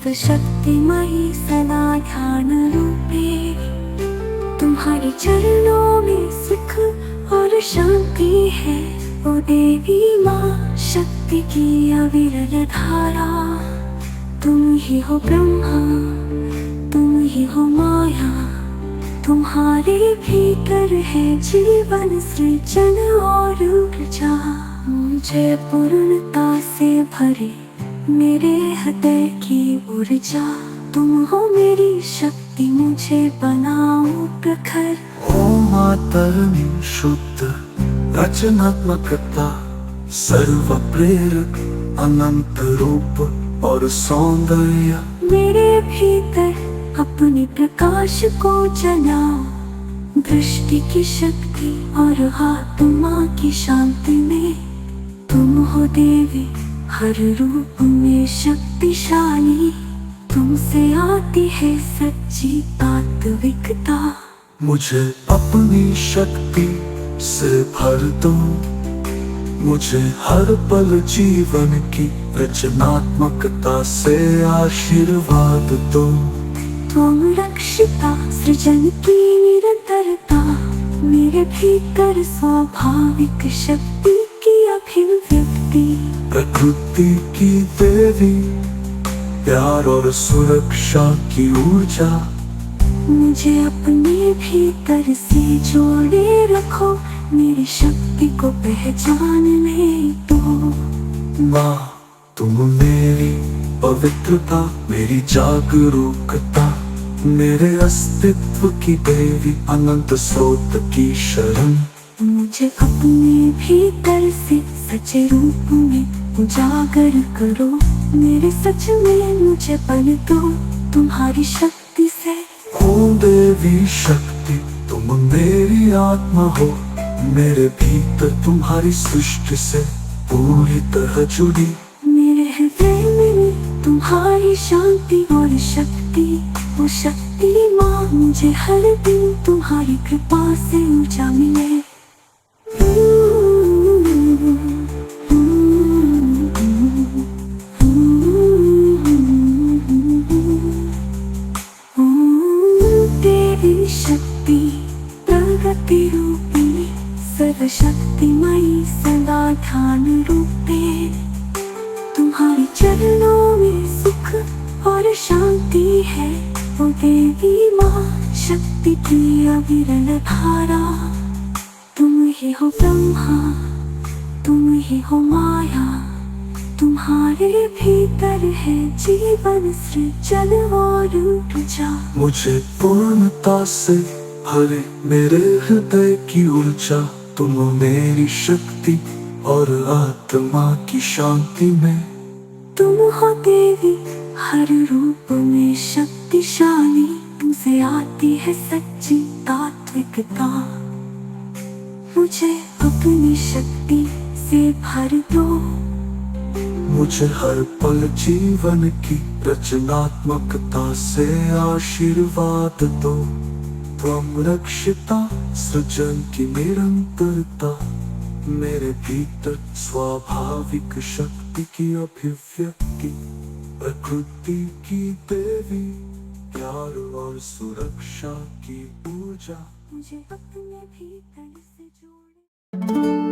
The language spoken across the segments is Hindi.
सर्वशक्तिमयी सदा ध्यान रूपे, तुम्हारे चरणों में सुख और शांति है। ओ देवी माँ शक्ति की अविरल धारा, तुम ही हो ब्रह्मा, तुम ही हो माया, तुम्हारे भीतर है जीवन सृजन और ऊर्जा। मुझे पूर्णता से भरे मेरे हृदय की ऊर्जा, तुम हो मेरी शक्ति, मुझे बनाओ प्रखर। ओ मातरनी शुद्ध रचनात्मकता, सर्व प्रेरक अनंत रूप और सौंदर्य, मेरे भीतर अपने प्रकाश को जलाओ। दृष्टि की शक्ति और आत्मा की शांति में तुम हो देवी, हर रूप में शक्तिशाली, तुमसे आती है सच्ची तात्विकता। मुझे अपनी शक्ति से भर दो, मुझे हर पल जीवन की रचनात्मकता से आशीर्वाद दो। तुम रक्षिता सृजन की निरंतरता, मेरे भीतर स्वाभाविक शक्ति की अभिव्यक्ति। प्रकृति की देवी, प्यार और सुरक्षा की ऊर्जा, मुझे अपने भीतर से जोड़े रखो, मेरी शक्ति को पहचानने दो। माँ तुम मेरी पवित्रता, मेरी जागरूकता, मेरे अस्तित्व की देवी, अनंत स्रोत की शरण। मुझे अपने भीतर से सच्चे रूप में उजागर करो, मेरे सच में मुझे बल दो तुम्हारी शक्ति से। ओ देवी शक्ति, तुम मेरी आत्मा हो, मेरे भीतर तुम्हारी सृष्टि से पूरी तरह जुड़ी। मेरे हृदय में तुम्हारी शांति और शक्ति, वो शक्ति माँ मुझे हर दिन तुम्हारी कृपा से ऊर्जा मिले। देवी शक्ति प्रगति रूपी, सर्वशक्तिमयी सदा ध्यान रूपे, तुम्हारे चरणों में सुख और शांति है। ओ देवी माँ शक्ति की अविरल धारा, तुम ही हो ब्रह्मा, तुम ही हो माया, तुम्हारे भीतर है जीवन सृजन और ऊर्जा। मुझे पूर्णता से भरे मेरे हृदय की ऊर्जा, तुम मेरी शक्ति और आत्मा की शांति में। तुम हो देवी, हर रूप में शक्तिशाली, तुमसे आती है सच्ची तात्विकता। मुझे अपनी शक्ति से भर दो, मुझे हर पल जीवन की रचनात्मकता से आशीर्वाद दो। त्वं रक्षिता सृजन की निरंतरता, मेरे भीतर स्वाभाविक शक्ति की अभिव्यक्ति। प्रकृति की देवी, प्यार और सुरक्षा की ऊर्जा, मुझे अपने भीतर से जोड़े।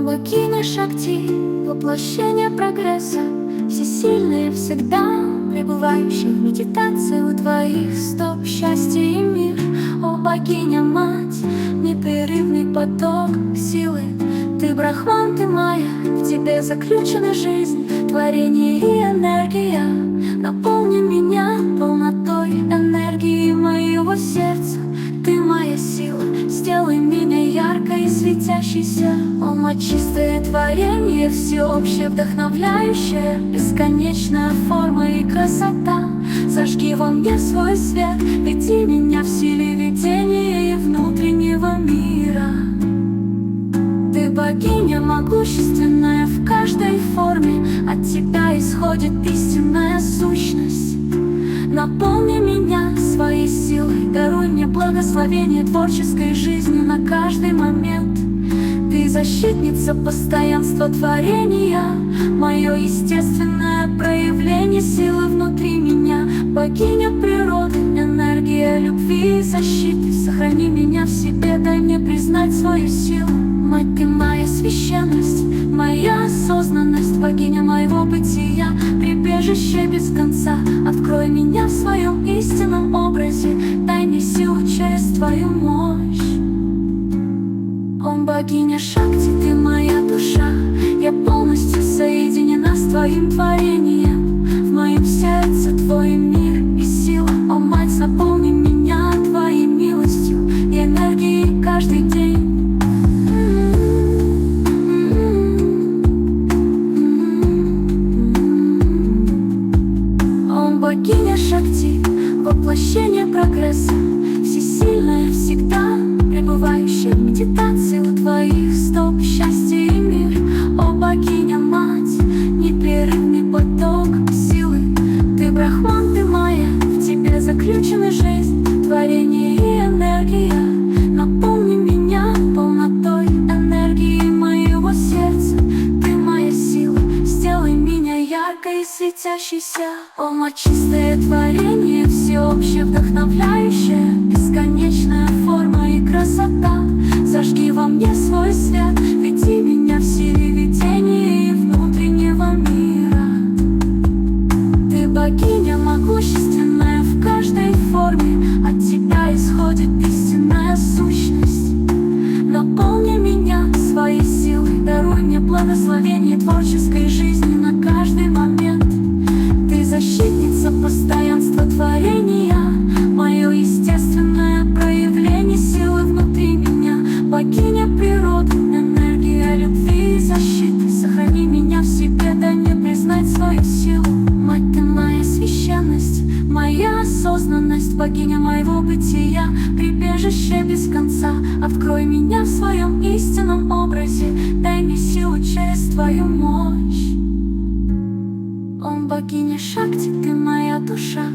Богиня Шакти, воплощение прогресса, всесильная всегда, пребывающая в медитации у твоих стоп, счастье и мир. О богиня мать, непрерывный поток силы, ты брахман, ты майя, в тебе заключена жизнь, творение и энергия. Наполни меня полнотой энергии моего сердца, ты моя сила, сделай меня яркой и светящейся. О, мать, чистое творение, всеобщее, вдохновляющее, бесконечная форма и красота. Зажги во мне свой свет, веди меня в силе видения и внутреннего мира. Ты богиня могущественная в каждой форме, от тебя исходит истинная сущность. Наполни меня своей силой, даруй мне благословение творческой жизни на каждый момент. Ты защитница постоянства творения, мое естественное проявление силы внутри меня. Богиня природы, энергия любви и защиты, сохрани меня в себе, дай мне признать свою силу. Мать, ты моя священность, моя осознанность, богиня моего бытия, прибежище без конца. Открой меня в своем истинном образе, дай мне силу через твою мощь. О, богиня Шакти, ты моя душа, я полностью соединена с твоим творением. В моем сердце твой мир и сила. О, мать, наполни меня твоей милостью и энергией каждый день. Богиня Шакти, воплощение прогресса, всесильная всегда, пребывающая в медитации у твоих стоп, счастье и мир. О, богиня мать, непрерывный поток силы, ты брахман, ты майя, в тебе заключена жизнь, творение и энергия. Наполни меня полнотой энергии моего сердца, ты моя сила, сделай меня яркой и светящейся. О, мать, чистое творение, всеобщее вдохновляющее, бесконечная форма и красота. Зажги во мне свой свет, веди меня в силе видения и внутреннего мира. Ты богиня могущественная в каждой форме, от тебя исходит истинная сущность. Наполни меня своей силой, даруй мне благословение творческой жизни на каждый момент. Ты защитница постоянства творения, мое естественное проявление силы внутри меня. Богиня природы, энергия любви и защиты, сохрани меня в себе, дай мне признать свою силу. Мать, ты моя священность, моя осознанность, богиня моего бытия, прибежище без конца. Открой меня в своем истинном образе, дай мне силу через твою мощь. О, богиня Шакти, ты моя душа,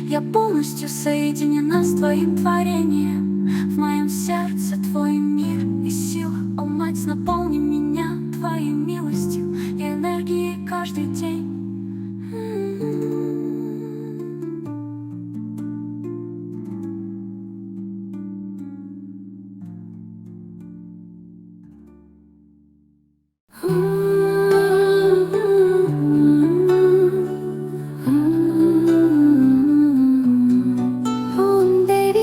я полностью соединена с твоим творением. В моем сердце твой мир и сила. О, мать, наполни меня твоей милостью и энергией каждый день.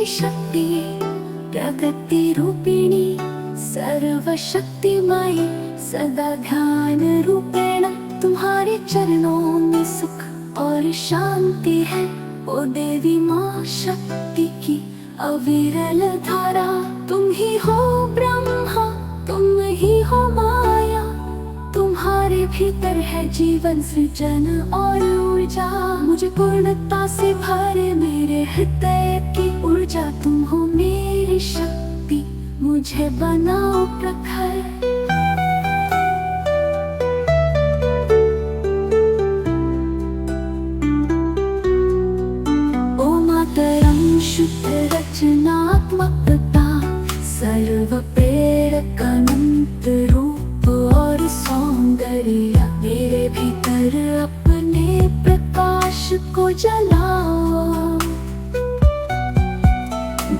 शक्ति प्रकृति रूपिणी सर्वशक्तिमयी, सदा ध्यान रूपेण तुम्हारे चरणों में सुख और शांति है। ओ देवी माँ शक्ति की अविरल धारा, तुम ही हो ब्रह्मा, तुम ही हो माया, तुम्हारे भीतर है जीवन सृजन और ऊर्जा। मुझे पूर्णता से भरे मेरे हृदय की ऊर्जा, तुम हो मेरी शक्ति, मुझे बनाओ प्रखर। ओ मातरम शुद्ध रचनात्मकता, सर्व प्रेरक अनंत रूप और सौंदर्य, मेरे भीतर अपने प्रकाश को जलाओ।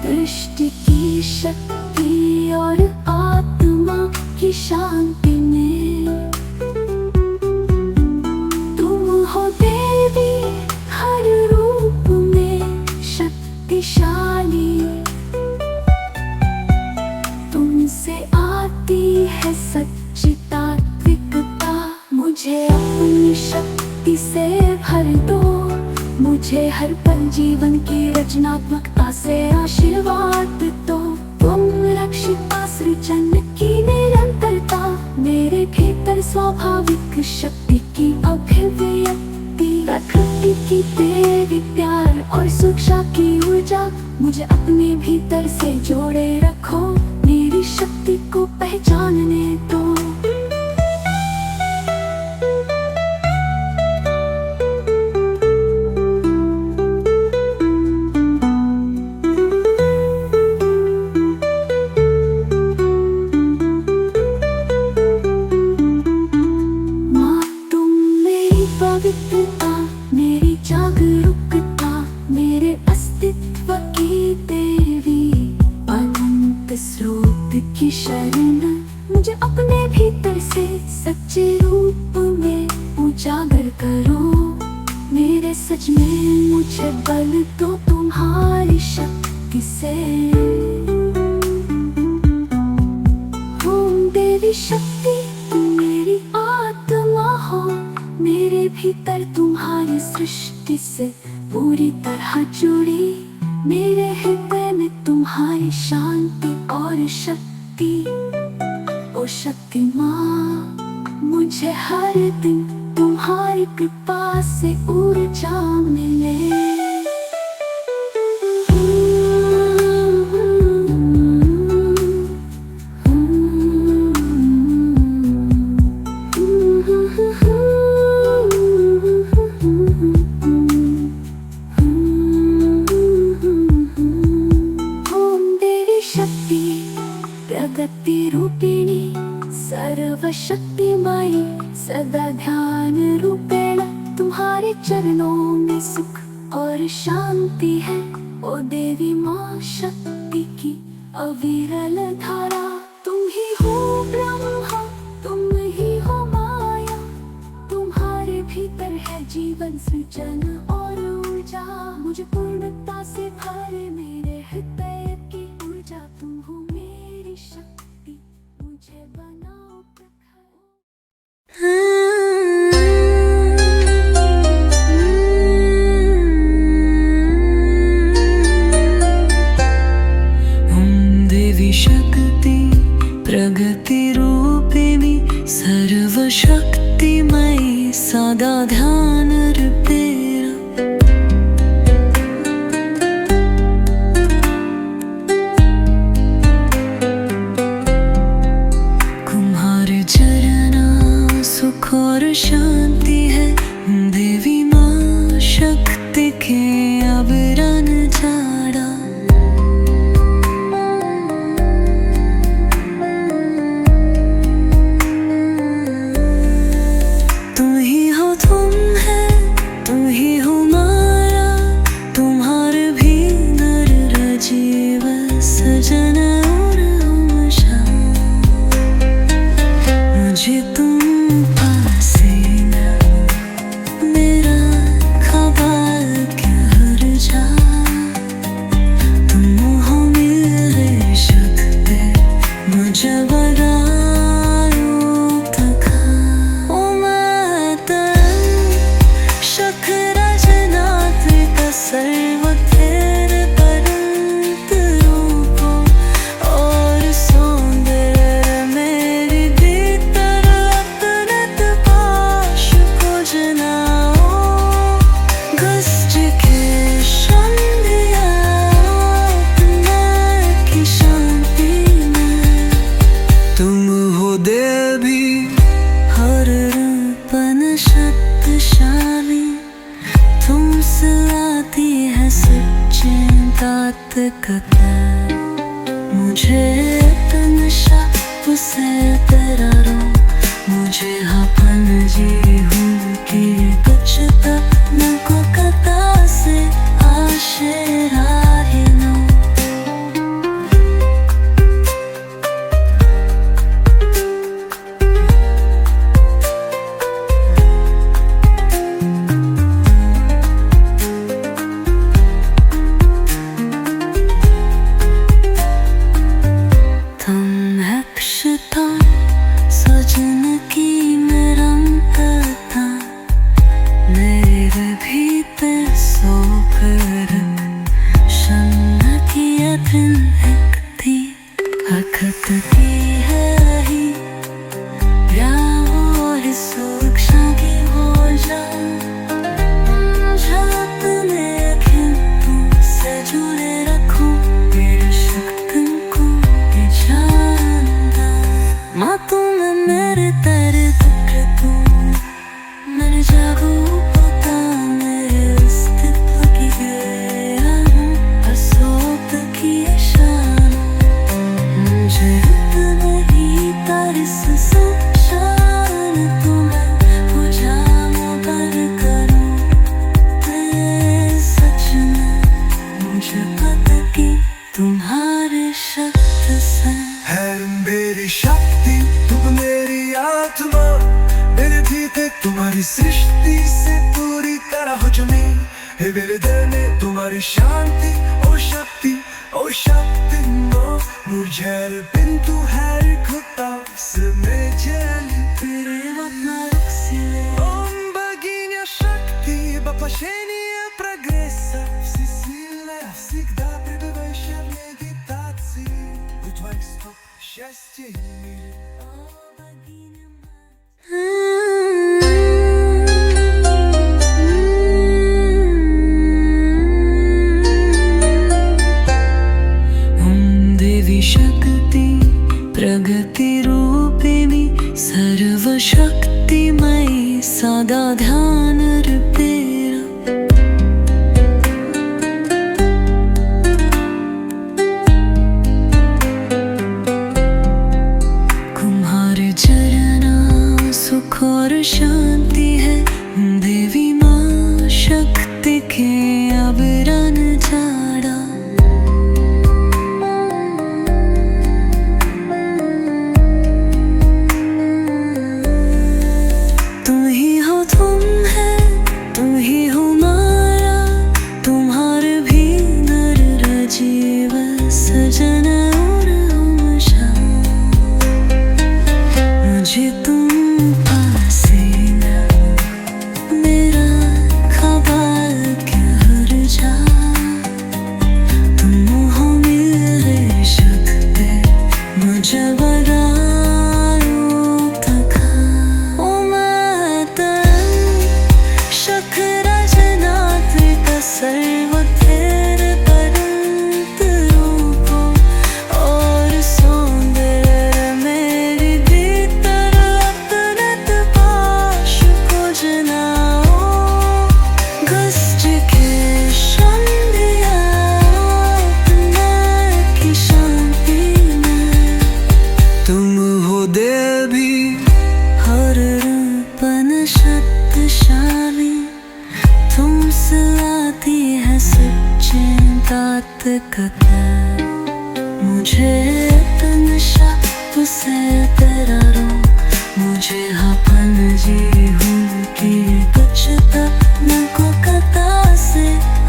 दृष्टि की शक्ति और आत्मा की शांति में तुम हो देवी, हर रूप में शक्तिशाली। तुमसे आती है सच्ची तात्विकता, मुझे अपनी शक्ति से भर दो। मुझे हर पल जीवन की रचनात्मकता से आशीर्वाद दो। तुम रक्षिता सृजन की निरंतरता, मेरे भीतर स्वाभाविक शक्ति की अभिव्यक्ति। प्रकृति की देवी प्यार और सुरक्षा की ऊर्जा, मुझे अपने भीतर से जोड़े रखो। मेरी शक्ति को पहचानने दो। भीतर से सच्चे रूप में उजागर करो। मेरे सच में मुझे बल दो तुम्हारी शक्ति से। ओम देवी शक्ति तुम मेरी आत्मा हो, मेरे भीतर तुम्हारी सृष्टि से पूरी तरह जुड़ी। मेरे हृदय में तुम्हारी शांति और शक्ति। ओ शक्ति माँ, मुझे हर दिन तुम्हारी कृपा से ऊर्जा मिले। प्रगति रूपिणी सर्वशक्तिमयी सदा ध्यान रूपेण, तुम्हारे चरणों में सुख और शांति है। ओ देवी माँ शक्ति की अविरल धारा। तुम ही हो ब्रह्मा, तुम ही हो माया, तुम्हारे भीतर है जीवन सृजन और ऊर्जा। मुझे पूर्णता से भरे मेरे हृदय की ऊर्जा। तुम हो मेरी शक्ति, मुझे बनाओ प्रखर। ओम देवी शक्ति प्रगति रूपिणी सर्वशक्तिमयी सदा ध्यान रूपेण, तुम्हारे चरणों सुख और शांति है। देवी माँ शक्ति के अविरल धारा। तुम ही हो, तुम है, तुम ही हो माया, तुम्हारे भीतर रजीव सजन और उषा। मुझे तुम पासे ना, मेरा खबर क्या हर जा। तुम हो मेरे शक्ति, मुझे बनाओ तका। ओ माता शक्ति रचनात्मिका सर्व तेरे परंत रूपो और सौंदर्य मेरी भीतर अपनत पाश को जनाओ। घष्ट के संध्या आत्मा की शांति में, तुम हो देवी हर रूपन शक्तिशाली। तुमसे आती है सच्ची बात कथा। मुझे नशा उसे तेरा रो, मुझे अपन जी हूँ कि बचता न को कथा से आशेरा ही नो। तुम अक्षता सजन की निरंतरता, मेरे भीतर सोकर शन्न की अभिव्यक्ति। अखत की है रही प्यार और सुरक्षा की भोजा। अपने खिंतों से जुड़े रखो मेरी शक्ति को ये जानना। माँ तुम मेरे तेरे दुख को मैंने जागो पता। मेरे अस्तित्व की गया हूँ असोत की शान। मुझे नहीं तरस संशान, तुम्हें बुझा मुबर करूँ। मैं सच में मुझे पता कि तुम्हारे शक्ति से है मेरी शक्ति, तुम मेरी आत्मा मेरे भीतर तुम्हारी सृष्टि से पूरी तरह हो जमी है मेरे दिल में तुम्हारी शांति और शक्ति नो मुझे बिंदु है खुदा से मेजली bogina Shakti, воплощение прогресса всесильная, всегда пребывающая в медитации. У твоих стоп счастье и мир. देवी शक्ति प्रगति रूपिणी सर्वशक्तिमयी सदा ध्यान रूपेरा तुम्हारे चरना सुख और शांति है देवी माँ शक्ति के अवरण झाड़ा मुझे तुम पासे ना मेरा खबर क्या हर जा तुम हो मेरे शक्ति मुझे बगायो तका ओ माता शक्रा जनात का सर्व तेरे परंत रूपो और सौंदर्य मेरी भीतर अपनत पाश को जनाओ घस्ट के शांतिया अपना की शांति में तुम हो देवी हर रूपन शक्तिशाली तुमसे आती है सच्ची बात कथा मुझे तन शब्द से तेरा रो मुझे अपन जी हूँ कि बचता न को कथा से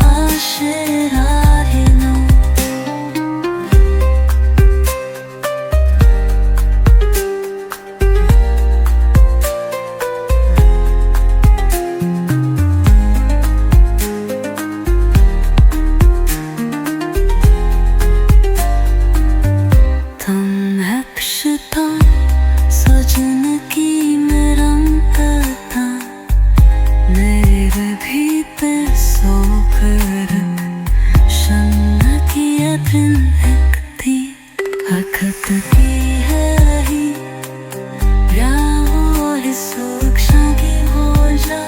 आशेरा है नो सजन की मेरा था मेरे भीतर सोकर शन्न की अभिनक्ति हकत की है रही और सुरक्षा की हो जा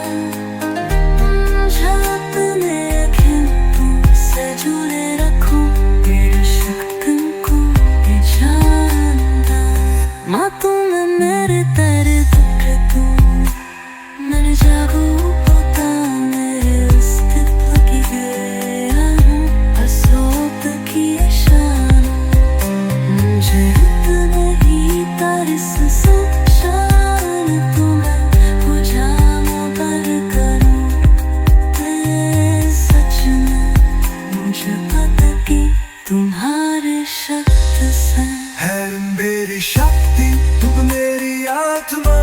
अपने खिंतों से जुड़े रखो मेरे शक्ति को जानना माँ तुम मेरे तेरे दुख तू मेरे जागो होता मेरे अस्तित्व की गया हूँ असोत की शान मुझे नहीं तारिस संशान तुम्हें हो जाऊँ पर करूँ मैं सच में मुझे पता कि तुम्हारे शक्ति से है मेरी शक्ति तुम मेरी आत्मा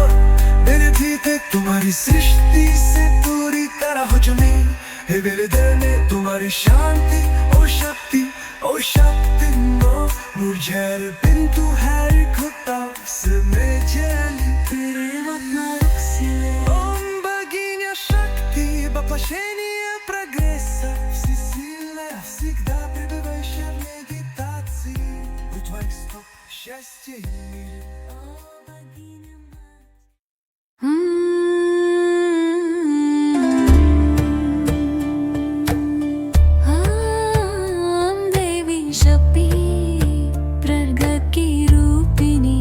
मेरे भीतर तुम्हारी सृष्टि से पूरी तरह हो जमी है मेरे दिल में तुम्हारी शांति और शक्ति नो मुझे बिंदु है खुदा से मेजली bogina Shakti, воплощение прогресса всесильная, всегда пребывающая в медитации. У твоих стоп счастье и мир. देवी शक्ति प्रगति रूपिणी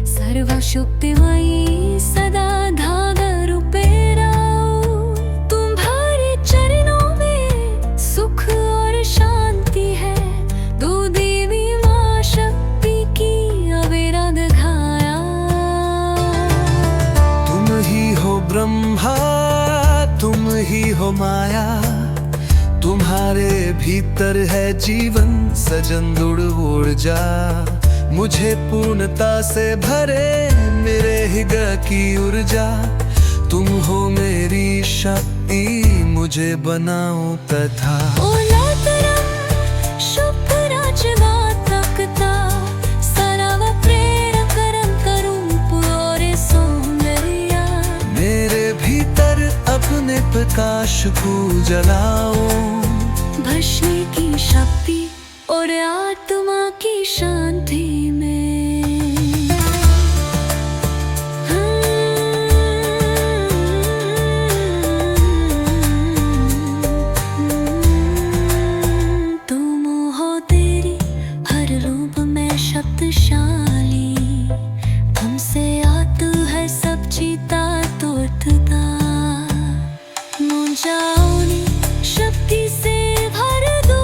सर्वशक्तिमयी सदा धागा रूपेरा तुम्हारे चरणों में सुख और शांति है दो देवी माँ शक्ति की अविरत घाया ब्रह्मा तुम ही हो माया, तुम्हारे भीतर है जीवन सजन दुड़ ऊर्जा, मुझे पूर्णता से भरे मेरे हृदय की ऊर्जा, तुम हो मेरी शक्ति मुझे बनाओ तथा अपने प्रकाश को जलाओ, भस्मी की शक्ति और आत्मा की शांति में। तुम हो तेरी हर रूप में शक्तिशाली, हमसे आतु है सब चीता तोड़ता, शक्ति से भर दो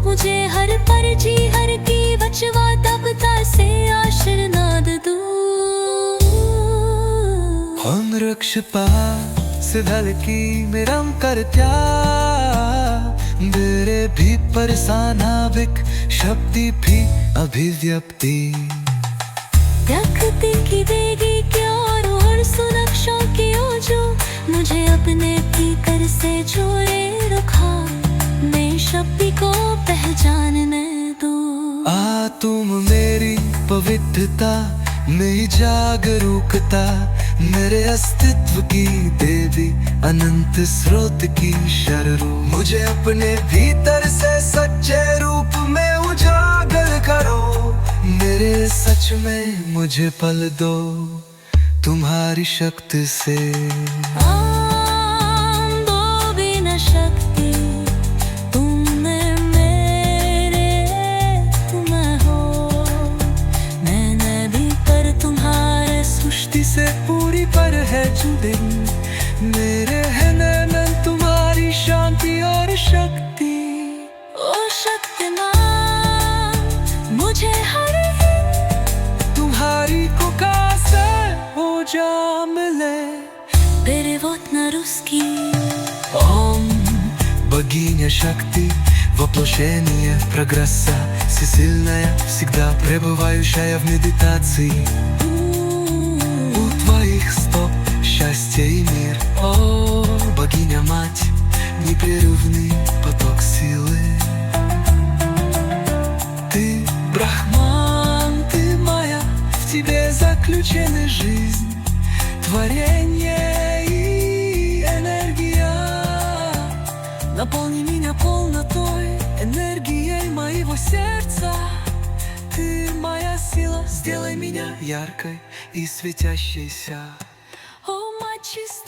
मुझे, हर परजी हर की बचवा तबता से आशीर्वाद दो। हम रक्षपा सिधल की मेरम करत्या, मेरे भी परसानाविक शक्ति भी अभिव्यक्ति, प्रकृति की देगी क्या और सुरक्षा की ओजो, मुझे अपने भीतर से जोड़े रखा, मैं शक्ति को पहचानने दो। तुम मेरी पवित्रता मेरी जागरूकता, मेरे अस्तित्व की देवी अनंत स्रोत की शरणु, मुझे अपने भीतर से सच्चे रूप में उजागर करो, मेरे सच में मुझे पल दो तुम्हारी शक्ति से। दो बिना शक्ति तुम में मेरे तुम हो, मैंने भी कर तुम्हारे सृष्टि से पूरी पर है जुड़े, मेरे है नैनन तुम्हारी शांति और शक्ति। ओ शक्तिमान मुझे हर तुम्हारी पुकार से ऊर्जा मिले, перевод на русский. Ом, богиня шакти, воплощение прогресса, всесильная, всегда пребывающая в медитации. У твоих стоп счастье и мир, о, богиня-мать, непрерывный поток силы. Ты брахман, ты моя, в тебе заключена жизнь, творение и энергия. Наполни меня полнотой, энергией моего сердца. Ты моя сила, сделай меня яркой и светящейся. О, мать чистая.